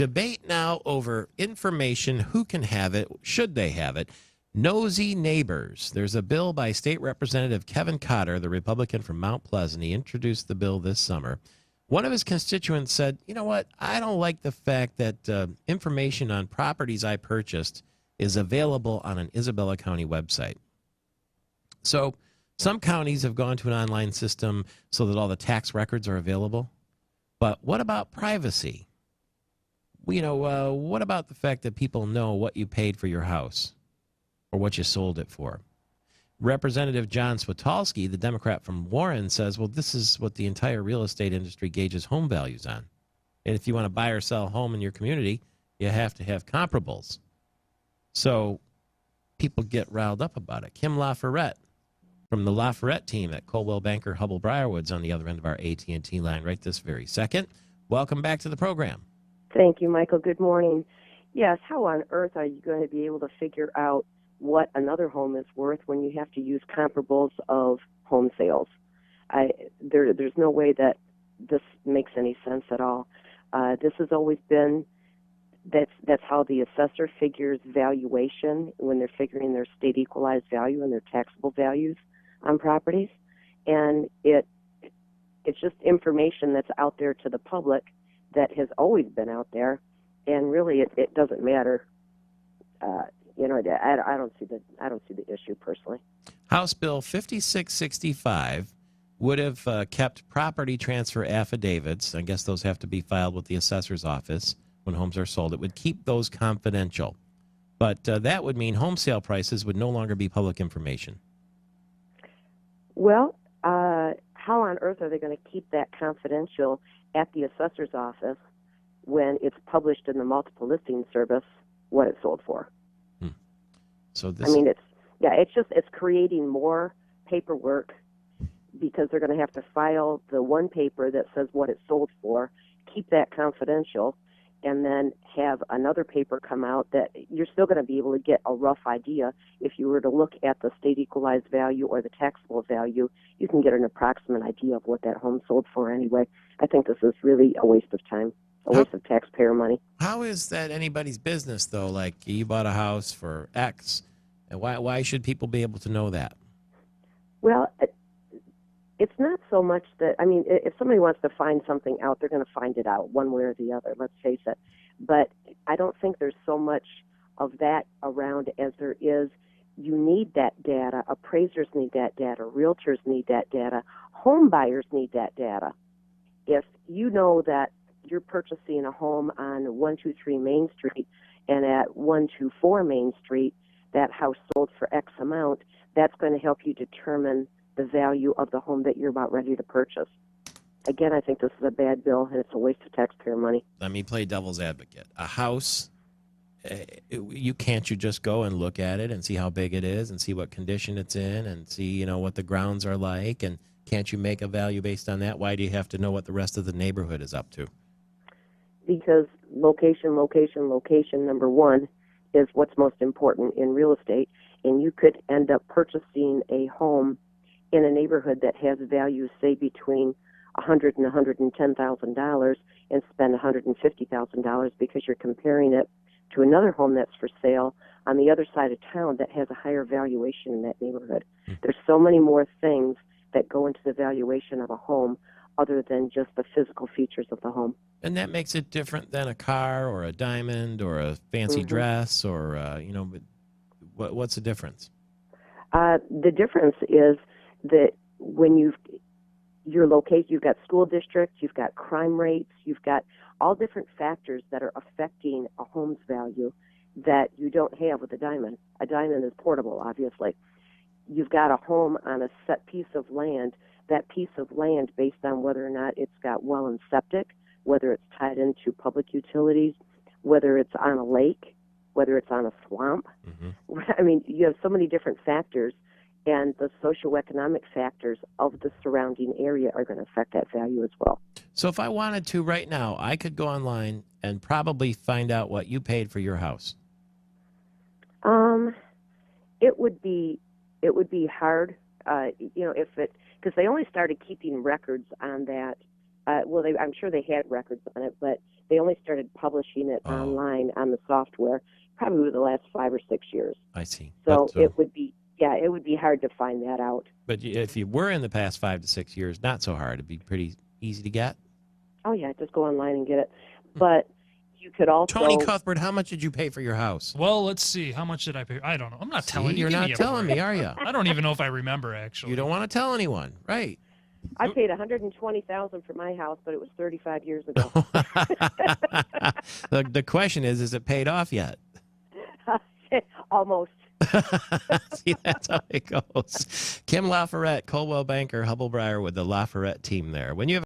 Debate now over information, who can have it, should they have it. Nosy neighbors. There's a bill by State Representative Kevin Cotter, the Republican from Mount Pleasant. He introduced the bill this summer. One of his constituents said, you know what, I don't like the fact that information on properties I purchased is available on an Isabella County website. So some counties have gone to an online system so that all the tax records are available. But what about privacy? What about the fact that people know what you paid for your house or what you sold it for? Representative John Switalski, the Democrat from Warren, says, well, this is what the entire real estate industry gauges home values on. And if you want to buy or sell a home in your community, you have to have comparables. So people get riled up about it. Kim Lafayette from the Lafayette team at Coldwell Banker Hubble Briarwoods on the other end of our AT&T line right this very second. Welcome back to the program. Thank you, Michael. Good morning. Yes, how on earth are you going to be able to figure out what another home is worth when you have to use comparables of home sales? There's no way that this makes any sense at all. This has always been, that's how the assessor figures valuation when they're figuring their state equalized value and their taxable values on properties. And it's just information that's out there to the public that has always been out there, and really it doesn't matter. I don't see the issue personally. House Bill 5665 would have kept property transfer affidavits. I guess those have to be filed with the assessor's office when homes are sold. It would keep those confidential, but that would mean home sale prices would no longer be public information. Well, how on earth are they going to keep that confidential at the assessor's office when it's published in the multiple listing service what it sold for? So this, it's creating more paperwork because they're going to have to file the one paper that says what it sold for, keep that confidential, and then have another paper come out that you're still going to be able to get a rough idea. If you were to look at the state equalized value or the taxable value, you can get an approximate idea of what that home sold for anyway. I think this is really a waste of time, a waste of taxpayer money. How is that anybody's business, though? Like, you bought a house for X, and why should people be able to know that? Well, it's not so much that, if somebody wants to find something out, they're going to find it out one way or the other, let's face it. But I don't think there's so much of that around as there is. You need that data. Appraisers need that data. Realtors need that data. Home buyers need that data. If you know that you're purchasing a home on 123 Main Street and at 124 Main Street, that house sold for X amount, that's going to help you determine the value of the home that you're about ready to purchase. Again, I think this is a bad bill, and it's a waste of taxpayer money. Let me play devil's advocate. A house, you just go and look at it and see how big it is and see what condition it's in and see, what the grounds are like, and can't you make a value based on that? Why do you have to know what the rest of the neighborhood is up to? Because location, number one, is what's most important in real estate, and you could end up purchasing a home in a neighborhood that has values, say, between $100,000 and $110,000, and spend $150,000 because you're comparing it to another home that's for sale on the other side of town that has a higher valuation in that neighborhood. There's so many more things that go into the valuation of a home other than just the physical features of the home. And that makes it different than a car or a diamond or a fancy dress or, what's the difference? The difference is that when you're located, you've got school districts, you've got crime rates, you've got all different factors that are affecting a home's value that you don't have with a diamond. A diamond is portable, obviously. You've got a home on a set piece of land. That piece of land, based on whether or not it's got well and septic, whether it's tied into public utilities, whether it's on a lake, whether it's on a swamp. You have so many different factors, and the socioeconomic factors of the surrounding area are going to affect that value as well. So if I wanted to right now, I could go online and probably find out what you paid for your house. It would be hard, because they only started keeping records on that Well, I'm sure they had records on it, but they only started publishing it online on the software probably within the last 5 or 6 years. I see. So it would be hard to find that out. But if you were in the past 5 to 6 years, not so hard. It'd be pretty easy to get. Oh yeah, just go online and get it. But you could also Tony Cuthbert, how much did you pay for your house? Well, let's see. How much did I pay? I don't know. I'm not telling you. You're not telling me, are you? I don't even know if I remember, actually. You don't want to tell anyone, right? I paid $120,000 for my house, but it was 35 years ago. The question is it paid off yet? Almost. See, that's how it goes. Kim Lafayette, Coldwell Banker, Hubble Breyer with the Lafayette team there. When you have